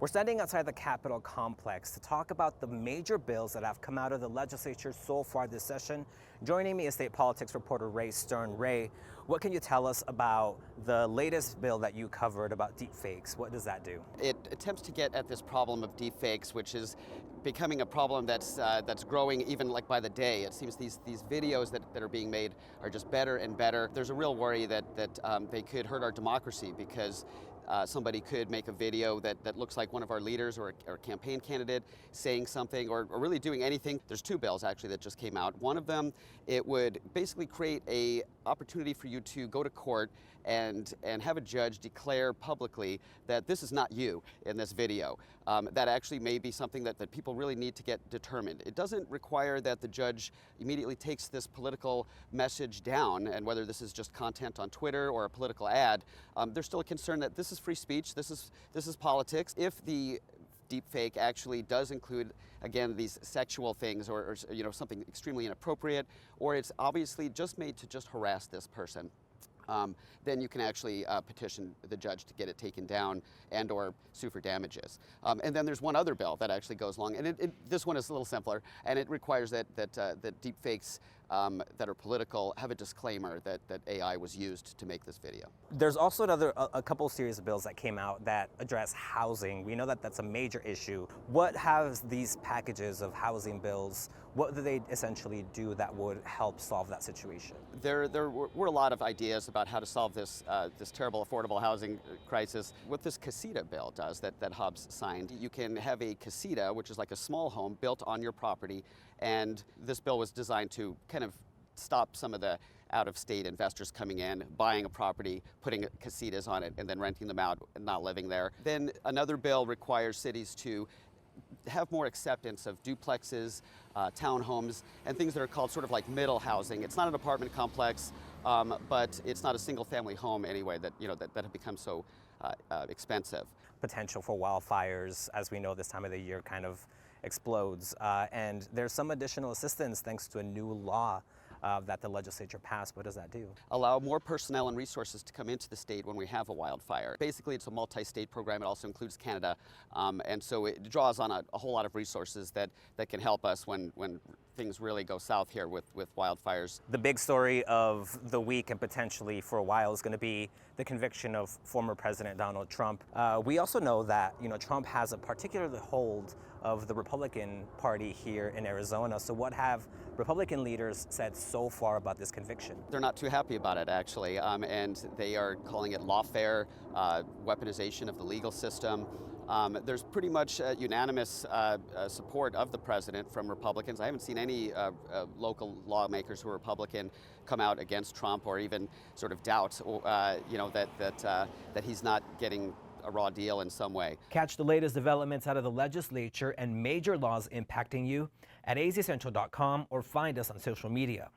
We're standing outside the Capitol complex to talk about the major bills that have come out of the legislature so far this session. Joining me is state politics reporter Ray Stern. Ray, what can you tell us about the latest bill that you covered about deepfakes? What does that do? It attempts to get at this problem of deepfakes, which is becoming a problem that's growing even like by the day. It seems these videos that are being made are just better and better. There's a real worry that they could hurt our democracy because somebody could make a video that looks like one of our leaders or a campaign candidate saying something or really doing anything. There's two bills actually that just came out. One of them, it would basically create a opportunity for you to go to court and have a judge declare publicly that this is not you in this video. That actually may be something that people really need to get determined. It doesn't require that the judge immediately takes this political message down, and whether this is just content on Twitter or a political ad, there's still a concern that this is free speech, this is politics. If the deepfake actually does include, again, these sexual things or something extremely inappropriate, or it's obviously just made to just harass this person, then you can actually petition the judge to get it taken down and or sue for damages. And then there's one other bill that actually goes along, and this one is a little simpler, and it requires that deepfakes that are political have a disclaimer that AI was used to make this video. There's also a couple series of bills that came out that address housing. We know that that's a major issue. What have these packages of housing bills, what do they essentially do that would help solve that situation? There were a lot of ideas about how to solve this terrible affordable housing crisis. What this casita bill does that Hobbs signed, you can have a casita, which is like a small home built on your property, and this bill was designed to kind of stop some of the out-of-state investors coming in, buying a property, putting casitas on it, and then renting them out and not living there. Then another bill requires cities to have more acceptance of duplexes, townhomes, and things that are called sort of like middle housing. It's not an apartment complex, but it's not a single-family home anyway that have become so expensive. Potential for wildfires, as we know this time of the year, kind of explodes, and there's some additional assistance thanks to a new law that the legislature passed. What does that do? Allow more personnel and resources to come into the state when we have a wildfire. Basically, it's a multi-state program. It also includes Canada, and so it draws on a whole lot of resources that can help us when things really go south here with wildfires. The big story of the week and potentially for a while is going to be the conviction of former President Donald Trump. We also know that Trump has a particular hold of the Republican Party here in Arizona. So what have Republican leaders said so far about this conviction? They're not too happy about it, actually, and they are calling it lawfare, weaponization of the legal system. There's pretty much unanimous support of the president from Republicans. I haven't seen any local lawmakers who are Republican come out against Trump or even sort of doubt, that he's not getting a raw deal in some way. Catch the latest developments out of the legislature and major laws impacting you at azcentral.com or find us on social media.